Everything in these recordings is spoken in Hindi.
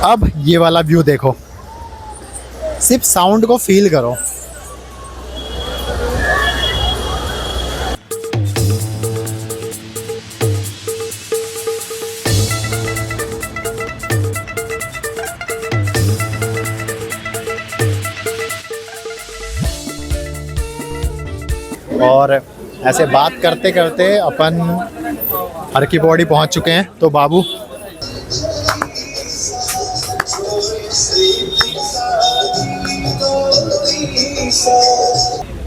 अब ये वाला व्यू देखो, सिर्फ साउंड को फील करो। और ऐसे बात करते करते अपन हर की पौड़ी पहुंच चुके हैं। तो बाबू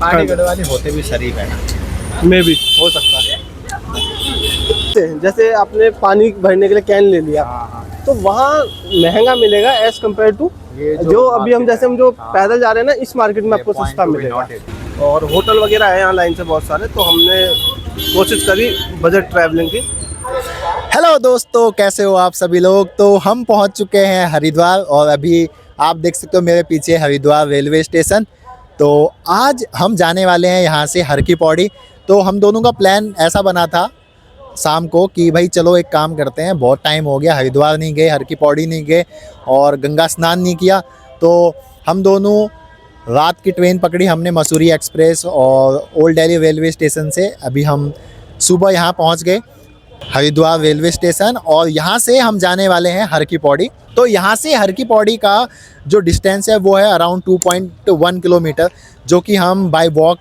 पानी गढ़वाली होते भी शरीफ है ना, में भी हो सकता है। जैसे आपने पानी भरने के लिए कैन ले लिया, तो वहाँ महंगा मिलेगा एज कम्पेयर टू जो अभी हम जैसे हम जो पैदल जा रहे हैं ना, इस मार्केट में आपको सस्ता मिलेगा। और होटल वगैरह है यहाँ लाइन से बहुत सारे, तो हमने कोशिश करी बजट ट्रैवलिंग की। हेलो दोस्तों, कैसे हो आप सभी लोग। तो हम पहुंच चुके हैं हरिद्वार और अभी आप देख सकते हो मेरे पीछे हरिद्वार रेलवे स्टेशन। तो आज हम जाने वाले हैं यहाँ से हर की पौड़ी। तो हम दोनों का प्लान ऐसा बना था शाम को कि भाई चलो एक काम करते हैं, बहुत टाइम हो गया हरिद्वार नहीं गए, हर की पौड़ी नहीं गए और गंगा स्नान नहीं किया। तो हम दोनों रात की ट्रेन पकड़ी हमने मसूरी एक्सप्रेस और ओल्ड दिल्ली रेलवे स्टेशन से। अभी हम सुबह यहाँ पहुँच गए हरिद्वार रेलवे स्टेशन और यहाँ से हम जाने वाले हैं हर की पौड़ी। तो यहाँ से हर की पौड़ी का जो डिस्टेंस है वो है अराउंड 2.1 किलोमीटर, जो कि हम बाय वॉक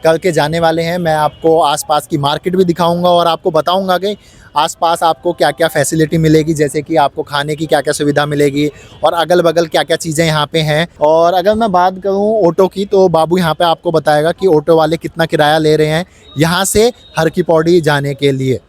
करके जाने वाले हैं। मैं आपको आसपास की मार्केट भी दिखाऊंगा और आपको बताऊंगा कि आसपास आपको क्या क्या फैसिलिटी मिलेगी, जैसे कि आपको खाने की क्या क्या सुविधा मिलेगी और अगल बगल क्या क्या चीज़ें यहाँ पे हैं। और अगर मैं बात करूँ ऑटो की, तो बाबू यहाँ पे आपको बताएगा कि ऑटो वाले कितना किराया ले रहे हैं यहाँ से हर की पौड़ी जाने के लिए।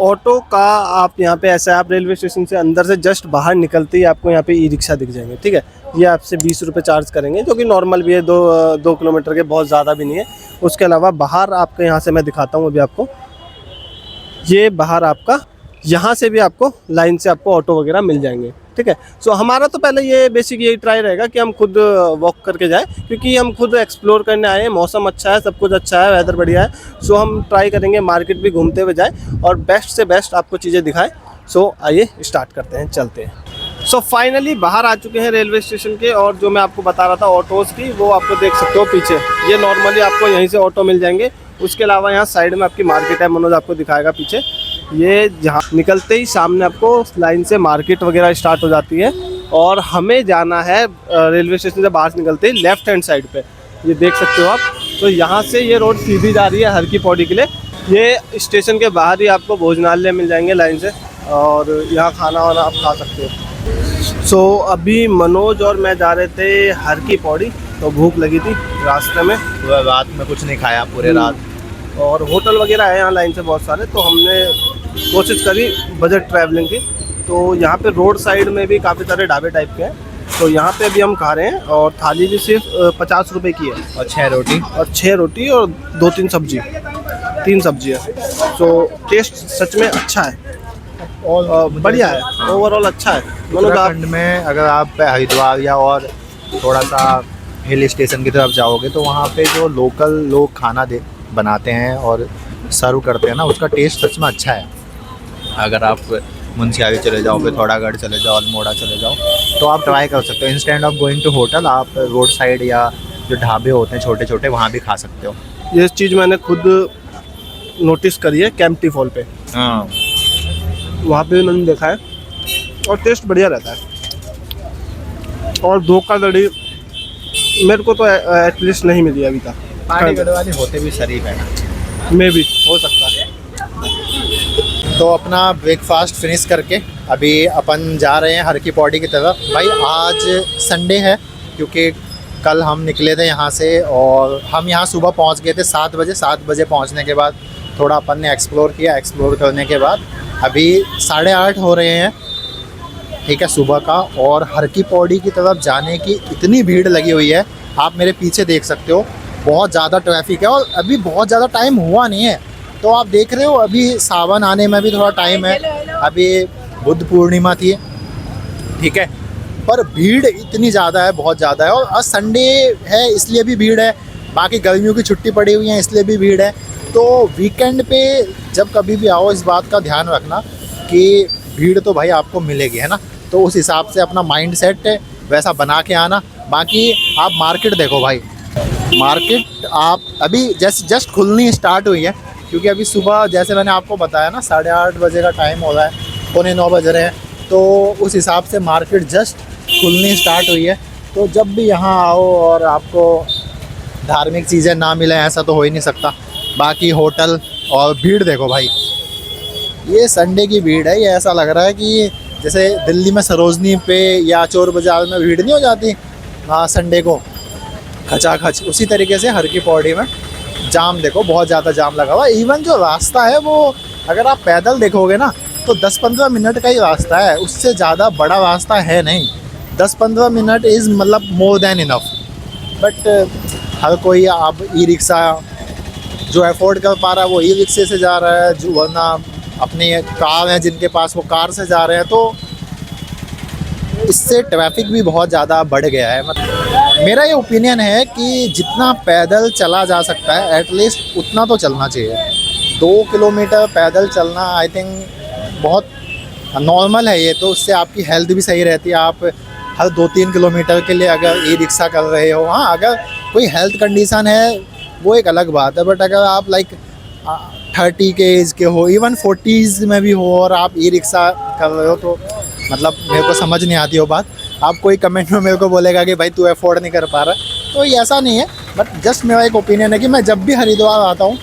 ऑटो का आप यहाँ पे ऐसा है, आप रेलवे स्टेशन से अंदर से जस्ट बाहर निकलते ही आपको यहाँ पे ई रिक्शा दिख जाएंगे, ठीक है। ये आपसे 20 रुपये चार्ज करेंगे, जो कि नॉर्मल भी है, 2 किलोमीटर के, बहुत ज़्यादा भी नहीं है। उसके अलावा बाहर आपके यहाँ से मैं दिखाता हूँ अभी आपको, ये बाहर आपका यहाँ से भी आपको लाइन से आपको ऑटो वगैरह मिल जाएंगे, ठीक है। सो हमारा तो पहले ये बेसिक यही ट्राई रहेगा कि हम खुद वॉक करके जाए, क्योंकि हम खुद एक्सप्लोर करने आए हैं। मौसम अच्छा है, सब कुछ अच्छा है, वेदर बढ़िया है। सो हम ट्राई करेंगे मार्केट भी घूमते हुए जाए और बेस्ट से बेस्ट आपको चीज़ें दिखाएं। सो आइए स्टार्ट करते हैं, चलते हैं। सो फाइनली बाहर आ चुके हैं रेलवे स्टेशन के, और जो मैं आपको बता रहा था ऑटोज़ की, वो आपको देख सकते हो पीछे। ये नॉर्मली आपको यहीं से ऑटो मिल जाएंगे। उसके अलावा यहाँ साइड में आपकी मार्केट है, मनोज आपको दिखाएगा पीछे। ये जहाँ निकलते ही सामने आपको लाइन से मार्केट वगैरह स्टार्ट हो जाती है, और हमें जाना है रेलवे स्टेशन से बाहर निकलते ही लेफ्ट हैंड साइड पे, ये देख सकते हो आप। तो यहाँ से ये रोड सीधी जा रही है हर की पौड़ी के लिए। ये स्टेशन के बाहर ही आपको भोजनालय मिल जाएंगे लाइन से, और यहाँ खाना वाना आप खा सकते हो। सो अभी मनोज और मैं जा रहे थे हर की पौड़ी, तो भूख लगी थी रास्ते में, रात में कुछ नहीं खाया पूरे रात, और होटल वगैरह है यहाँ लाइन से बहुत सारे। तो हमने कोशिश करी बजट ट्रैवलिंग की। तो यहाँ पे रोड साइड में भी काफ़ी सारे ढाबे टाइप के हैं, तो यहाँ पे भी हम खा रहे हैं। और थाली भी सिर्फ 50 रुपये की है, और 6 रोटी और 2-3 सब्जी, 3 सब्जी है। तो टेस्ट सच में अच्छा है और बढ़िया है, ओवरऑल अच्छा है। उत्तराखंड में अगर आप हरिद्वार या और थोड़ा सा हिल स्टेशन की तरफ जाओगे, तो वहाँ पे जो लोकल लोग खाना बनाते हैं और सर्व करते हैं ना, उसका टेस्ट सच में अच्छा है। अगर आप मुंशियारी चले जाओ, पिथौरागढ़ चले जाओ, अल्मोड़ा चले जाओ, तो आप ट्राई कर सकते हो। Instead of going to hotel, आप रोड साइड या जो ढाबे होते हैं छोटे छोटे, वहाँ भी खा सकते हो। ये चीज़ मैंने खुद नोटिस करी है कैंपटी फॉल पे। हाँ, वहाँ पे मैंने देखा है, और टेस्ट बढ़िया रहता है। और धोखाधड़ी मेरे को तो एटलीस्ट नहीं मिली अभी तक। पानी गढ़वाली होते भी शरीफ है ना, में भी हो सकता है। तो अपना ब्रेकफास्ट फिनिश करके अभी अपन जा रहे हैं हर की पौड़ी की तरफ। भाई आज संडे है, क्योंकि कल हम निकले थे यहाँ से और हम यहाँ सुबह पहुँच गए थे 7 बजे। 7 बजे पहुँचने के बाद थोड़ा अपन ने एक्सप्लोर किया। एक्सप्लोर करने के बाद अभी 8:30 हो रहे हैं, ठीक है, सुबह का। और हर की पौड़ी की तरफ जाने की इतनी भीड़ लगी हुई है, आप मेरे पीछे देख सकते हो, बहुत ज़्यादा ट्रैफिक है। और अभी बहुत ज़्यादा टाइम हुआ नहीं है, तो आप देख रहे हो अभी सावन आने में भी थोड़ा टाइम है। अभी बुद्ध पूर्णिमा थी, ठीक है, पर भीड़ इतनी ज़्यादा है, बहुत ज़्यादा है। और आज संडे है इसलिए भी भीड़ है, बाकी गर्मियों की छुट्टी पड़ी हुई है इसलिए भी भीड़ है। तो वीकेंड पे जब कभी भी आओ, इस बात का ध्यान रखना कि भीड़ तो भाई आपको मिलेगी, है ना। तो उस हिसाब से अपना माइंड सेट वैसा बना के आना। बाकी आप मार्केट देखो भाई, मार्केट आप अभी जस्ट खुलनी स्टार्ट हुई है, क्योंकि अभी सुबह जैसे मैंने आपको बताया ना 8:30 बजे का टाइम हो रहा है, 8:45 बज रहे हैं, तो उस हिसाब से मार्केट जस्ट खुलनी स्टार्ट हुई है। तो जब भी यहाँ आओ और आपको धार्मिक चीज़ें ना मिलें ऐसा तो हो ही नहीं सकता। बाकी होटल और भीड़ देखो भाई, ये संडे की भीड़ है, ये ऐसा लग रहा है कि जैसे दिल्ली में सरोजनी पे या चोर बाज़ार में भीड़ नहीं हो जाती संडे को खचाखच, उसी तरीके से हर की पौड़ी में जाम देखो, बहुत ज़्यादा जाम लगा हुआ है। इवन जो रास्ता है वो अगर आप पैदल देखोगे ना तो 10-15 मिनट का ही रास्ता है, उससे ज़्यादा बड़ा रास्ता है नहीं। 10-15 मिनट इज़ मतलब मोर देन इनफ। बट हर कोई अब ई रिक्शा जो अफोर्ड कर पा रहा है वो ई रिक्शे से जा रहा है, जो वरना अपनी कार है जिनके पास वो कार से जा रहे हैं। तो इससे ट्रैफिक भी बहुत ज़्यादा बढ़ गया है। मतलब मेरा ये ओपिनियन है कि जितना पैदल चला जा सकता है एटलीस्ट उतना तो चलना चाहिए। 2 किलोमीटर पैदल चलना आई थिंक बहुत नॉर्मल है ये, तो उससे आपकी हेल्थ भी सही रहती है। आप हर 2-3 किलोमीटर के लिए अगर ई रिक्शा कर रहे हो, हाँ अगर कोई हेल्थ कंडीशन है वो एक अलग बात है, बट अगर आप लाइक 30 के एज के हो, इवन 40s में भी हो और आप ई रिक्शा कर रहे हो, तो मतलब मेरे को समझ नहीं आती वो बात। आप कोई कमेंट में मेरे को बोलेगा कि भाई तू अफोर्ड नहीं कर पा रहा, तो ये ऐसा नहीं है। बट जस्ट मेरा एक ओपिनियन है कि मैं जब भी हरिद्वार आता हूँ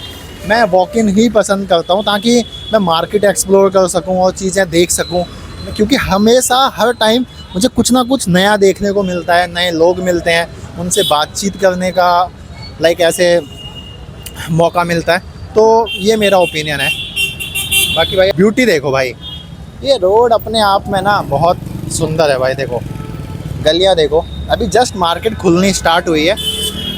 मैं वॉक इन ही पसंद करता हूँ, ताकि मैं मार्केट एक्सप्लोर कर सकूँ और चीज़ें देख सकूँ, क्योंकि हमेशा हर टाइम मुझे कुछ ना कुछ नया देखने को मिलता है, नए लोग मिलते हैं, उनसे बातचीत करने का लाइक ऐसे मौका मिलता है। तो ये मेरा ओपिनियन है। बाकी भाई ब्यूटी देखो भाई, ये रोड अपने आप में ना बहुत सुंदर है भाई। देखो गलियाँ देखो, अभी जस्ट मार्केट खुलनी स्टार्ट हुई है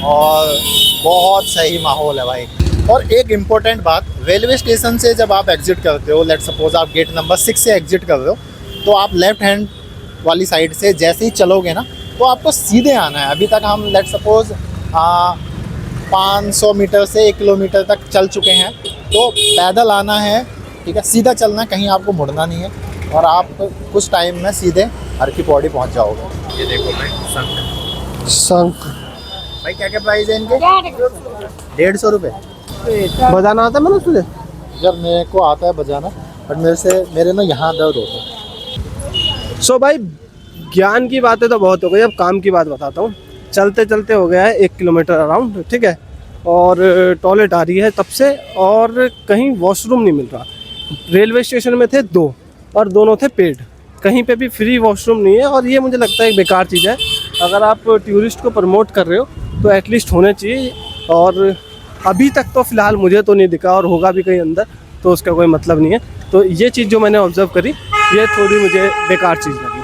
और बहुत सही माहौल है भाई। और एक इम्पोर्टेंट बात, रेलवे स्टेशन से जब आप एग्ज़िट करते हो, लेट सपोज आप गेट नंबर 6 से एग्ज़िट कर रहे हो, तो आप लेफ़्ट हैंड वाली साइड से जैसे ही चलोगे ना तो आपको सीधे आना है। अभी तक हम लेट सपोज 500 मीटर से 1 किलोमीटर तक चल चुके हैं, तो पैदल आना है, ठीक है, सीधा चलना है, कहीं आपको मुड़ना नहीं है और आप कुछ टाइम में सीधे हर की पौड़ी पहुंच जाओगे। ये देखो भाई शंख भाई, क्या क्या प्राइस है इनके? 150 रुपये। बजाना आता है मैंने तुझे? जब मेरे को आता है बजाना, बट मेरे ना यहाँ दर्द होता है। सो भाई ज्ञान की बातें तो बहुत हो गई, अब काम की बात बताता हूँ। चलते चलते हो गया है 1 किलोमीटर अराउंड, ठीक है, और टॉयलेट आ रही है तब से, और कहीं वॉशरूम नहीं मिल रहा। रेलवे स्टेशन में थे 2 और दोनों थे पेड, कहीं पे भी फ्री वॉशरूम नहीं है। और ये मुझे लगता है एक बेकार चीज़ है। अगर आप टूरिस्ट को प्रमोट कर रहे हो तो एटलीस्ट होने चाहिए, और अभी तक तो फ़िलहाल मुझे तो नहीं दिखा, और होगा भी कहीं अंदर तो उसका कोई मतलब नहीं है। तो ये चीज़ जो मैंने ऑब्ज़र्व करी ये थोड़ी मुझे बेकार चीज़ लगी।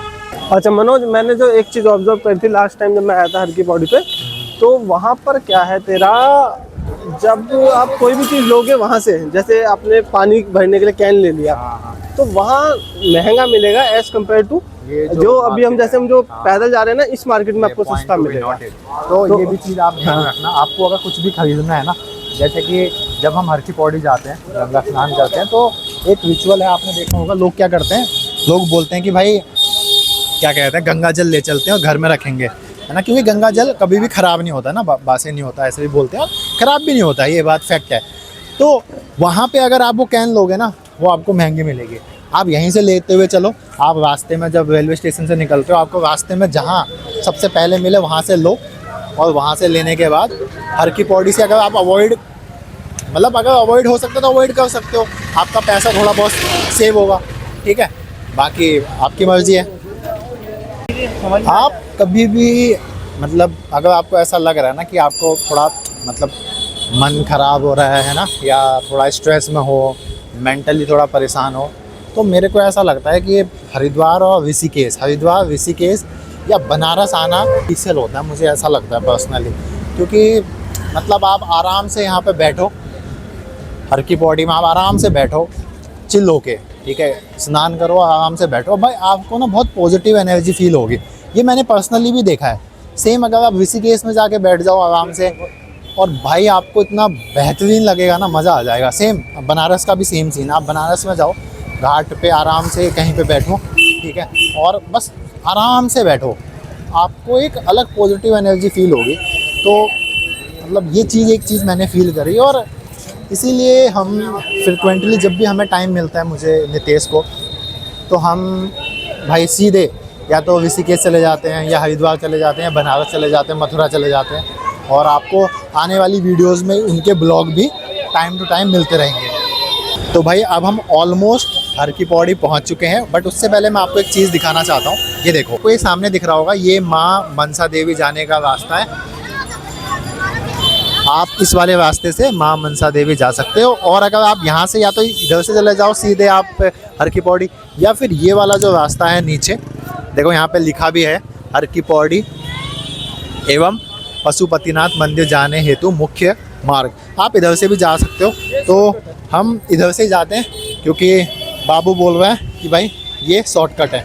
अच्छा मनोज, मैंने जो एक चीज़ ऑब्ज़र्व करी थी लास्ट टाइम जब मैं आया था हर की पौड़ी पे, तो वहाँ पर क्या है तेरा, जब आप कोई भी चीज़ लोगे वहाँ से, जैसे आपने पानी भरने के लिए कैन ले लिया, तो वहाँ महंगा मिलेगा एज़ कम्पेयर टू जो अभी हम जैसे हम जो पैदल जा रहे हैं ना, इस मार्केट में आपको सस्ता मिलेगा। तो ये भी चीज़ आप ध्यान रखना। आपको अगर कुछ भी खरीदना है ना, जैसे कि जब हम हर की पौड़ी जाते हैं, गंगा स्नान करते हैं, तो एक रिचुअल है, आपने देखा होगा, लोग क्या करते हैं, लोग बोलते हैं कि भाई क्या कहते हैं, गंगा जल ले चलते हैं और घर में रखेंगे, है ना, क्योंकि गंगा जल कभी भी ख़राब नहीं होता ना, बासी नहीं होता, ऐसे भी बोलते हैं, और ख़राब भी नहीं होता, ये बात फैक्ट है। तो वहाँ पे अगर आप वो कैन लोगे ना, वो आपको महंगी मिलेगी। आप यहीं से लेते हुए चलो, आप रास्ते में जब रेलवे स्टेशन से निकलते हो, आपको रास्ते में जहाँ सबसे पहले मिले वहाँ से लो, और वहाँ से लेने के बाद हर की पौड़ी से अगर आप अवॉइड हो सकता है तो अवॉइड कर सकते हो, आपका पैसा थोड़ा बहुत सेव होगा, ठीक है। बाकी आपकी मर्ज़ी है। आप कभी भी मतलब अगर आपको ऐसा लग रहा है ना कि आपको थोड़ा मतलब मन ख़राब हो रहा है ना, या थोड़ा स्ट्रेस में हो, मेंटली थोड़ा परेशान हो, तो मेरे को ऐसा लगता है कि हरिद्वार ऋषिकेश या बनारस आना पीसफुल होता है, मुझे ऐसा लगता है पर्सनली। क्योंकि मतलब आप आराम से यहाँ पे बैठो, हर की पौड़ी में आप आराम से बैठो, चिल होके, ठीक है, स्नान करो, आराम से बैठो, भाई आपको ना बहुत पॉजिटिव एनर्जी फील होगी। ये मैंने पर्सनली भी देखा है। सेम अगर आप ऋषिकेश में जाके बैठ जाओ आराम से, और भाई आपको इतना बेहतरीन लगेगा ना, मज़ा आ जाएगा। सेम बनारस का भी सेम सीन, आप बनारस में जाओ, घाट पे आराम से कहीं पे बैठो, ठीक है, और बस आराम से बैठो, आपको एक अलग पॉजिटिव एनर्जी फील होगी। तो मतलब ये चीज़, एक चीज़ मैंने फील करी, और इसीलिए हम फ्रिक्वेंटली जब भी हमें टाइम मिलता है, मुझे, नितेश को, तो हम भाई सीधे या तो ऋषिकेश चले जाते हैं, या हरिद्वार चले जाते हैं, बनारस चले जाते हैं, मथुरा चले जाते हैं, और आपको आने वाली वीडियोस में उनके ब्लॉग भी टाइम टू टाइम मिलते रहेंगे। तो भाई अब हम ऑलमोस्ट हर की पौड़ी पहुंच चुके हैं, बट उससे पहले मैं आपको एक चीज़ दिखाना चाहता हूँ। ये देखो, कोई सामने दिख रहा होगा, ये माँ मनसा देवी जाने का रास्ता है। आप इस वाले रास्ते से माँ मनसा देवी जा सकते हो, और अगर आप यहाँ से या तो इधर से चले जाओ सीधे आप हर की पौड़ी, या फिर ये वाला जो रास्ता है नीचे देखो, यहाँ पे लिखा भी है हर की पौड़ी एवं पशुपतिनाथ मंदिर जाने हेतु मुख्य मार्ग। आप इधर से भी जा सकते हो, तो हम इधर से ही जाते हैं, क्योंकि बाबू बोल रहे हैं कि भाई ये शॉर्टकट है,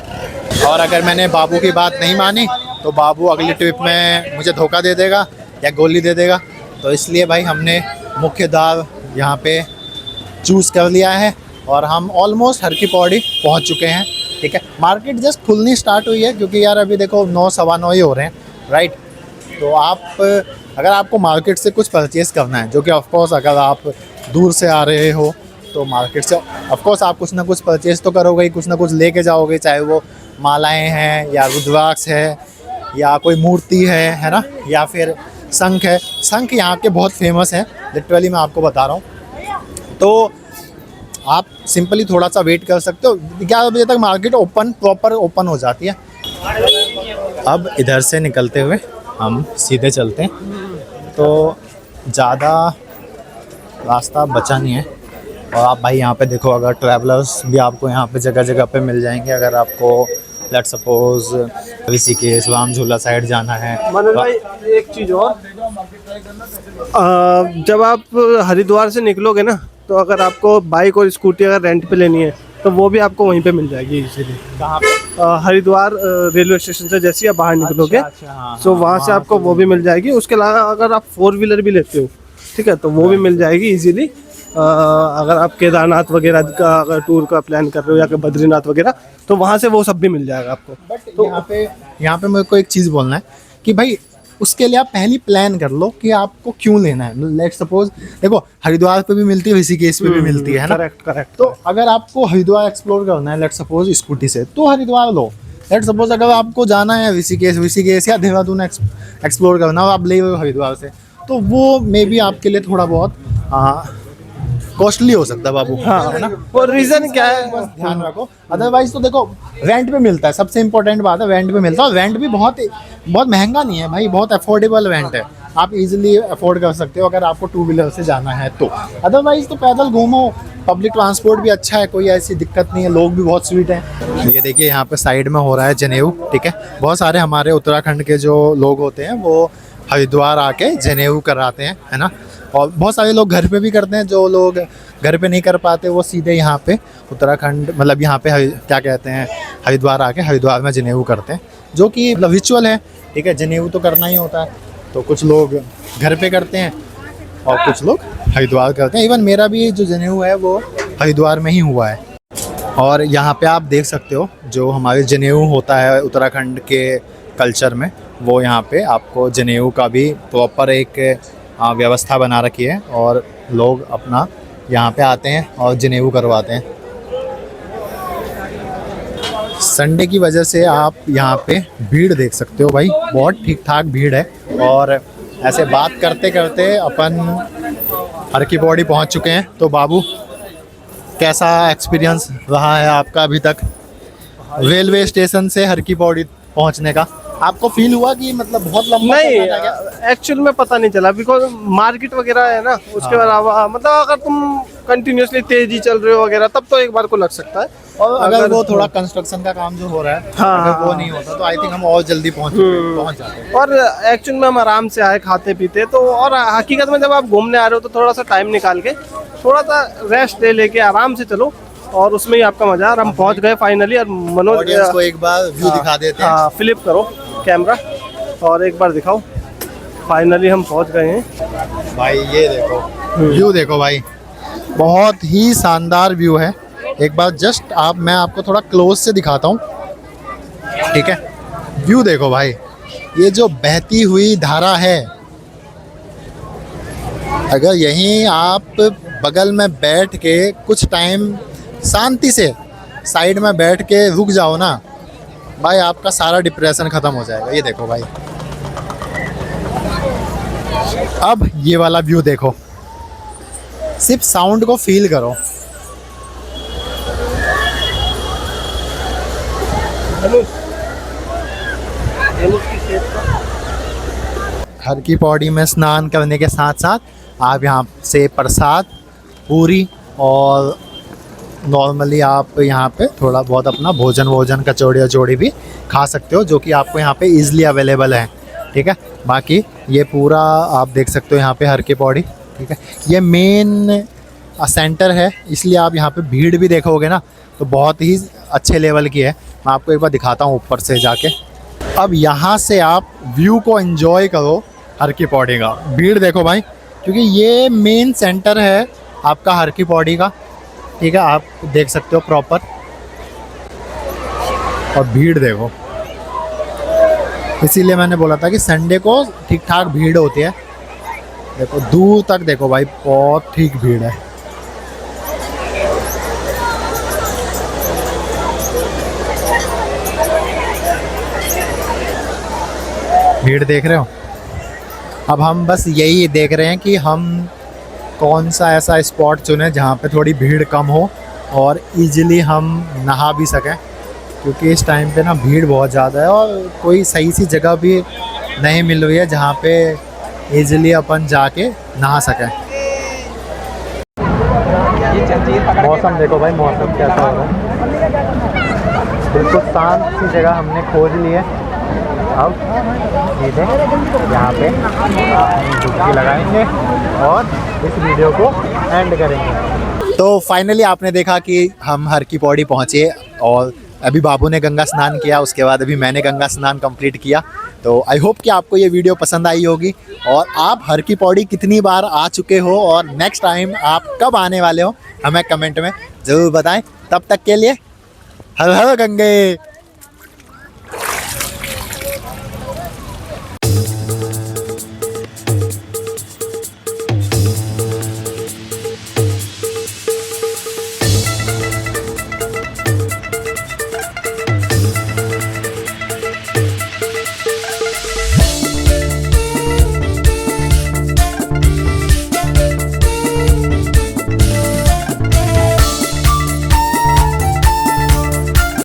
और अगर मैंने बाबू की बात नहीं मानी तो बाबू अगली ट्रिप में मुझे धोखा दे देगा या गोली दे देगा। तो इसलिए भाई हमने मुख्य द्वार यहाँ पे चूज़ कर लिया है, और हम ऑलमोस्ट हर की पौड़ी पहुँच चुके हैं। ठीक है, मार्केट जस्ट खुलनी स्टार्ट हुई है, क्योंकि यार अभी देखो 9 सवा 9 ही हो रहे हैं, राइट। तो आप, अगर आपको मार्केट से कुछ परचेज़ करना है, जो कि ऑफकोर्स अगर आप दूर से आ रहे हो तो मार्केट से ऑफकोर्स आप कुछ ना कुछ परचेज़ तो करोगे ही, कुछ ना कुछ लेके जाओगे, चाहे वो मालाएं हैं, या रुद्राक्ष है, या कोई मूर्ति है ना, या फिर शंख है। शंख यहाँ के बहुत फेमस है, लिटरली मैं आपको बता रहा हूँ। तो आप सिंपली थोड़ा सा वेट कर सकते हो, 11 बजे तक मार्केट प्रॉपर ओपन हो जाती है। अब इधर से निकलते हुए हम सीधे चलते हैं, तो ज़्यादा रास्ता बचा नहीं है। और आप भाई यहाँ पे देखो, अगर ट्रैवलर्स भी आपको यहाँ पे जगह जगह पे मिल जाएंगे। अगर आपको लेट्स सपोज ऋषिकेश, राम झूला साइड जाना है। मनोज भाई एक चीज़ और, जब आप हरिद्वार से निकलोगे ना, तो अगर आपको बाइक और स्कूटी अगर रेंट पे लेनी है तो वो भी आपको वहीं पे मिल जाएगी इजीली। कहाँ पे? हरिद्वार रेलवे स्टेशन से जैसे ही आप बाहर निकलोगे, हाँ, तो वहाँ से आपको वो भी मिल जाएगी। उसके अलावा अगर आप 4 व्हीलर भी लेते हो, ठीक है, तो वो भी मिल जाएगी इजीली। अगर आप केदारनाथ वगैरह का अगर टूर का प्लान कर रहे हो, या फिर बद्रीनाथ वगैरह, तो वहाँ से वो सब भी मिल जाएगा आपको। बट तो यहाँ पे मेरे को एक चीज़ बोलना है कि भाई उसके लिए आप पहली प्लान कर लो कि आपको क्यों लेना है। लेट्स सपोज देखो, हरिद्वार पे भी मिलती है, ऋषिकेश पे भी मिलती है ना। करेक्ट। तो अगर आपको हरिद्वार एक्सप्लोर करना है, लेट्स सपोज स्कूटी से, तो हरिद्वार लो। लेट्स सपोज अगर आपको जाना है ऋषिकेश या देहरादून एक्सप्लोर करना, और आप ले रहे हो हरिद्वार से, तो वो मे बी आपके लिए थोड़ा बहुत कॉस्टली हो सकता है बाबू। हाँ, है ना। वो रीज़न क्या है, बस ध्यान रखो। अदरवाइज तो देखो, रेंट पे मिलता है, सबसे इंपॉर्टेंट बात है, रेंट पे मिलता है। और रेंट भी बहुत महंगा नहीं है भाई, बहुत अफोर्डेबल रेंट है, आप इजीली अफोर्ड कर सकते हो अगर आपको 2 व्हीलर से जाना है तो। अदरवाइज तो पैदल घूमो, पब्लिक ट्रांसपोर्ट भी अच्छा है, कोई ऐसी दिक्कत नहीं है, लोग भी बहुत स्वीट हैं। ये देखिए यहाँ पे साइड में हो रहा है जनेऊ, ठीक है। बहुत सारे हमारे उत्तराखंड के जो लोग होते हैं वो हरिद्वार आके जनेऊ कराते हैं, है ना। और बहुत सारे लोग घर पे भी करते हैं, जो लोग घर पे नहीं कर पाते वो सीधे यहाँ पे उत्तराखंड, मतलब यहाँ पे क्या कहते हैं, हरिद्वार आके हरिद्वार में जनेऊ करते हैं, जो कि मतलब रिचुअल है, ठीक है। जनेऊ तो करना ही होता है, तो कुछ लोग घर पे करते हैं और कुछ लोग हरिद्वार करते हैं। इवन मेरा भी जो जनेऊ है वो हरिद्वार में ही हुआ है। और यहाँ पे आप देख सकते हो जो हमारे जनेऊ होता है उत्तराखंड के कल्चर में, वो यहाँ पे आपको जनेऊ का भी प्रॉपर एक व्यवस्था बना रखी है, और लोग अपना यहाँ पे आते हैं और जनेऊ करवाते हैं। संडे की वजह से आप यहाँ पे भीड़ देख सकते हो भाई, बहुत ठीक ठाक भीड़ है। और ऐसे बात करते करते अपन हर की पौड़ी पहुँच चुके हैं। तो बाबू, कैसा एक्सपीरियंस रहा है आपका अभी तक रेलवे स्टेशन से हर की पौड़ी पहुँचने का? आपको फील हुआ कि मतलब बहुत लंबा नहीं, सफर था क्या? एक्चुअल में पता नहीं चला, बिकॉज मार्केट वगैरह है ना, उसके अलावा मतलब अगर तुम कंटिन्यूसली तेजी चल रहे हो वगैरह, तब तो एक बार को लग सकता है। और अगर वो थोड़ा कंस्ट्रक्शन का काम जो हो रहा है, हाँ, अगर वो नहीं होता तो आई थिंक हम और जल्दी पहुंच जाते। और एक्चुअल में हम आराम से आए खाते पीते, तो और हकीकत में जब आप घूमने आ रहे हो तो थोड़ा सा टाइम निकाल के थोड़ा सा रेस्ट ले लेके आराम से चलो, और उसमें ही आपका मजा। और हम पहुंच गए फाइनली। और मनोज ऑडियंस को एक बार व्यू दिखा देते हैं। हाँ, फ्लिप करो कैमरा और एक बार दिखाओ। फाइनली हम पहुंच गए हैं भाई, ये देखो व्यू, देखो भाई, बहुत ही शानदार व्यू है। एक बार जस्ट मैं आपको थोड़ा क्लोज से दिखाता हूँ। ठीक है। व्यू देखो भाई, ये जो बहती हुई धारा है, अगर यहीं आप बगल में बैठ के कुछ टाइम शांति से साइड में बैठ के रुक जाओ ना भाई, आपका सारा डिप्रेशन ख़त्म हो जाएगा। ये देखो भाई, अब ये वाला व्यू देखो, सिर्फ साउंड को फील करो। हर की पौड़ी में स्नान करने के साथ साथ आप यहाँ से प्रसाद, पूरी और नॉर्मली आप यहाँ पे थोड़ा बहुत अपना भोजन कचौड़ी वचौड़ी भी खा सकते हो, जो कि आपको यहाँ पे इजीली अवेलेबल है। ठीक है, बाकी ये पूरा आप देख सकते हो यहाँ पे हर की पौड़ी। ठीक है, ये मेन सेंटर है, इसलिए आप यहाँ पे भीड़ भी देखोगे ना तो बहुत ही अच्छे लेवल की है। मैं आपको एक बार दिखाता हूँ ऊपर से जाके। अब यहाँ से आप व्यू को एंजॉय करो हर की पौड़ी का। भीड़ देखो भाई, क्योंकि ये मेन सेंटर है आपका हर की पौड़ी का। ठीक है, आप देख सकते हो प्रॉपर, और भीड़ देखो, इसीलिए मैंने बोला था कि संडे को ठीक ठाक भीड़ होती है। देखो दूर तक देखो भाई, बहुत ठीक भीड़ है। भीड़ देख रहे हो। अब हम बस यही देख रहे हैं कि हम कौन सा ऐसा स्पॉट चुने जहाँ पे थोड़ी भीड़ कम हो और इजीली हम नहा भी सकें, क्योंकि इस टाइम पे ना भीड़ बहुत ज़्यादा है और कोई सही सी जगह भी नहीं मिल रही है जहाँ पे इजीली अपन जाके नहा सकें। मौसम देखो भाई, मौसम कैसा हो रहा है। बिल्कुल शांत सी जगह हमने खोज ली है। अब सीधे यहाँ पे डुबकी लगाएंगे और इस वीडियो को एंड करेंगे। तो फाइनली आपने देखा कि हम हर की पौड़ी पहुँचे और अभी बाबू ने गंगा स्नान किया, उसके बाद अभी मैंने गंगा स्नान कंप्लीट किया। तो आई होप कि आपको ये वीडियो पसंद आई होगी और आप हर की पौड़ी कितनी बार आ चुके हो और नेक्स्ट टाइम आप कब आने वाले हो हमें कमेंट में ज़रूर बताएं। तब तक के लिए हर हर गंगे।